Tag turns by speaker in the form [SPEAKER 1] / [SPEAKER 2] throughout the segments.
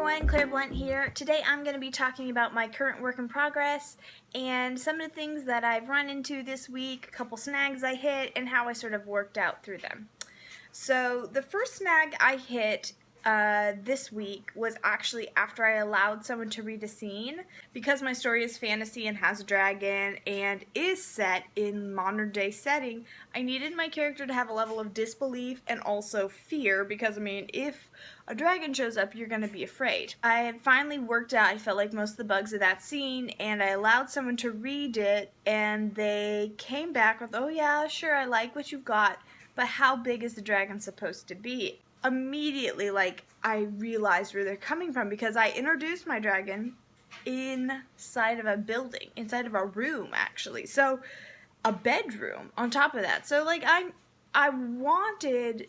[SPEAKER 1] everyone, Claire Blunt here. Today I'm going to be talking about my current work in progress and some of the things that I've run into this week, a couple snags I hit, and how I sort of worked out through them. So the first snag I hit this week was actually after I allowed someone to read a scene. Because my story is fantasy and has a dragon and is set in modern day setting, I needed my character to have a level of disbelief and also fear, because I mean, if a dragon shows up, you're going to be afraid. I had finally worked out, I felt like, most of the bugs of that scene, and I allowed someone to read it, and they came back with, "Oh yeah, sure, I like what you've got, but how big is the dragon supposed to be?" Immediately, I realized where they're coming from, because I introduced my dragon inside of a building, inside of a room, actually. So, a bedroom on top of that. So, I wanted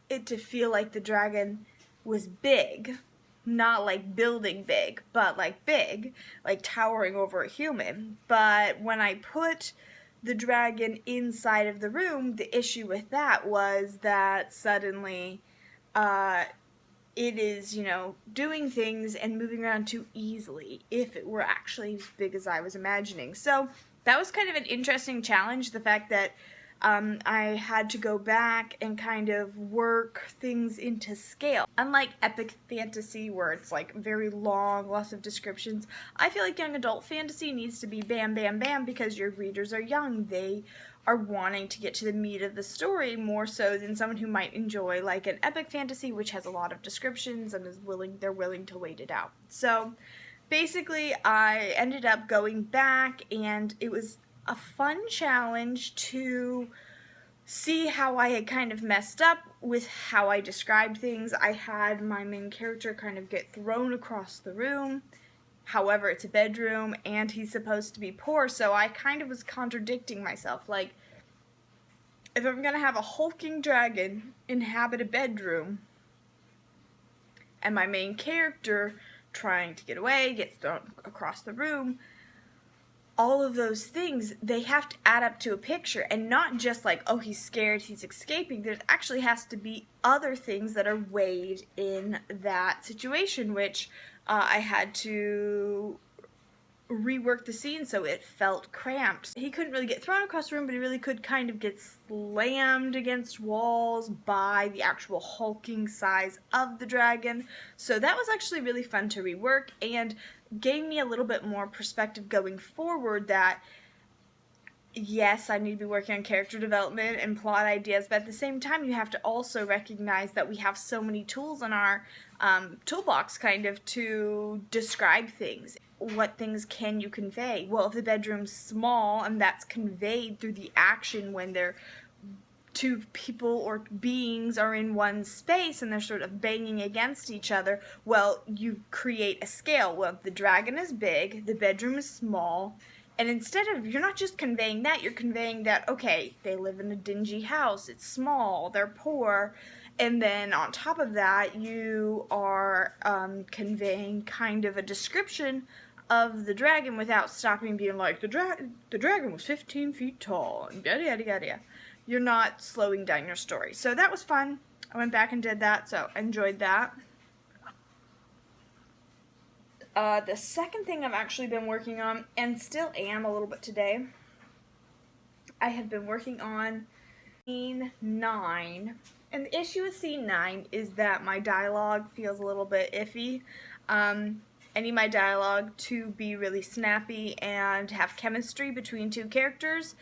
[SPEAKER 1] it to feel like the dragon was big, not like building big, but like big, like towering over a human. But when I put the dragon inside of the room, the issue with that was that suddenly it is, doing things and moving around too easily if it were actually as big as I was imagining. So that was kind of an interesting challenge, the fact that I had to go back and kind of work things into scale. Unlike epic fantasy, where it's like very long, lots of descriptions, I feel like young adult fantasy needs to be bam, bam, bam, because your readers are young. They are wanting to get to the meat of the story more so than someone who might enjoy like an epic fantasy, which has a lot of descriptions and they're willing to wait it out. So basically, I ended up going back, and it was a fun challenge to see how I had kind of messed up with how I described things. I had my main character kind of get thrown across the room. However, it's a bedroom, and he's supposed to be poor, so I kind of was contradicting myself. Like, if I'm going to have a hulking dragon inhabit a bedroom, and my main character trying to get away, gets thrown across the room, all of those things, they have to add up to a picture, and not just like, oh, he's scared, he's escaping. There actually has to be other things that are weighed in that situation, which I had to rework the scene so it felt cramped. He couldn't really get thrown across the room, but he really could kind of get slammed against walls by the actual hulking size of the dragon. So that was actually really fun to rework, and gave me a little bit more perspective going forward that yes, I need to be working on character development and plot ideas, but at the same time, you have to also recognize that we have so many tools in our toolbox kind of to describe things. What things can you convey? Well, if the bedroom's small and that's conveyed through the action when they're two people or beings are in one space and they're sort of banging against each other, well, you create a scale. Well, the dragon is big, the bedroom is small, and instead of, you're not just conveying that, you're conveying that, okay, they live in a dingy house, it's small, they're poor, and then on top of that, you are conveying kind of a description of the dragon without stopping being like, the dragon was 15 feet tall, and yada yada yada. You're not slowing down your story. So that was fun. I went back and did that, so I enjoyed that. The second thing I've actually been working on, and still am a little bit today, I have been working on Scene 9. And the issue with Scene 9 is that my dialogue feels a little bit iffy. I need my dialogue to be really snappy and have chemistry between two characters.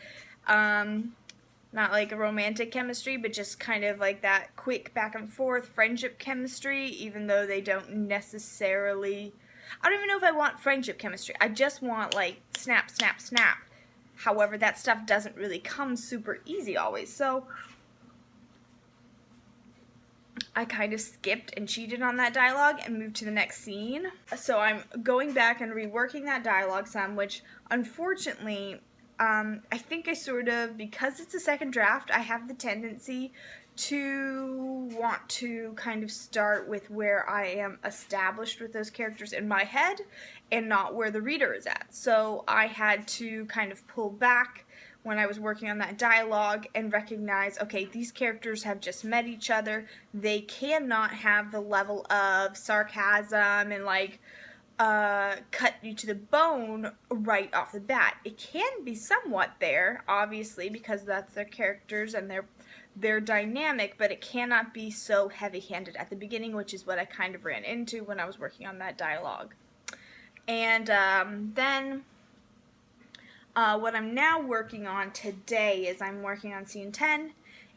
[SPEAKER 1] Not like a romantic chemistry, but just kind of like that quick back and forth friendship chemistry, even though they don't necessarily... I don't even know if I want friendship chemistry. I just want like snap, snap, snap. However, that stuff doesn't really come super easy always. So I kind of skipped and cheated on that dialogue and moved to the next scene. So I'm going back and reworking that dialogue some, which unfortunately, I think I sort of, because it's a second draft, I have the tendency to want to kind of start with where I am established with those characters in my head and not where the reader is at. So I had to kind of pull back when I was working on that dialogue and recognize, okay, these characters have just met each other. They cannot have the level of sarcasm and like cut you to the bone right off the bat. It can be somewhat there, obviously, because that's their characters and their dynamic, but it cannot be so heavy-handed at the beginning, which is what I kind of ran into when I was working on that dialogue. And then what I'm now working on today is I'm working on scene 10,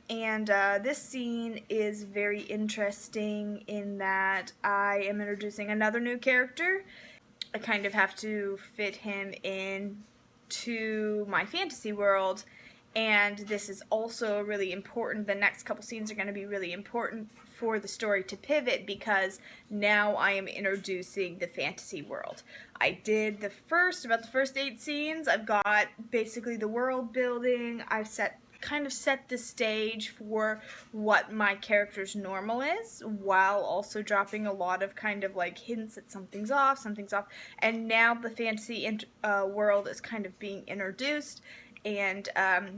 [SPEAKER 1] and this scene is very interesting in that I am introducing another new character. I kind of have to fit him in to my fantasy world, and this is also really important. The next couple scenes are going to be really important for the story to pivot because now I am introducing the fantasy world. I did about the first 8 scenes. I've got basically the world building. I've kind of set the stage for what my character's normal is, while also dropping a lot of kind of like hints that something's off, and now the fantasy world is kind of being introduced. And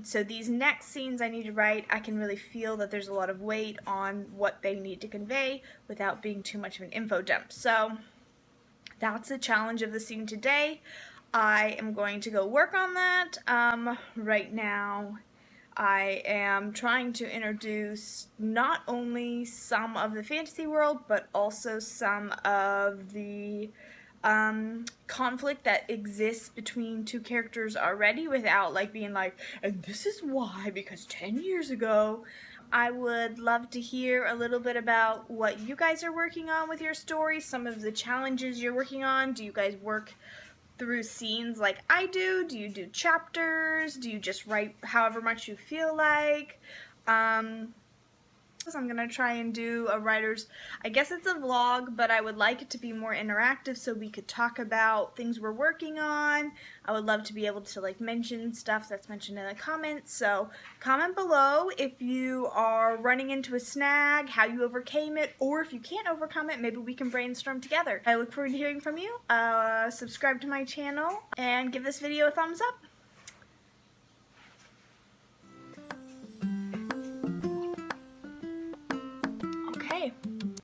[SPEAKER 1] so these next scenes I need to write, I can really feel that there's a lot of weight on what they need to convey without being too much of an info dump. So that's the challenge of the scene today. I am going to go work on that. Right now I am trying to introduce not only some of the fantasy world, but also some of the conflict that exists between two characters already without like being like, and this is why, because 10 years ago. I would love to hear a little bit about what you guys are working on with your story, some of the challenges you're working on. Do you guys work through scenes like I do? Do you do chapters? Do you just write however much you feel like? I'm gonna try and do a writer's, I guess it's a vlog, but I would like it to be more interactive so we could talk about things we're working on. I would love to be able to like mention stuff that's mentioned in the comments, so comment below if you are running into a snag, how you overcame it, or if you can't overcome it, maybe we can brainstorm together. I look forward to hearing from you. Subscribe to my channel and give this video a thumbs up.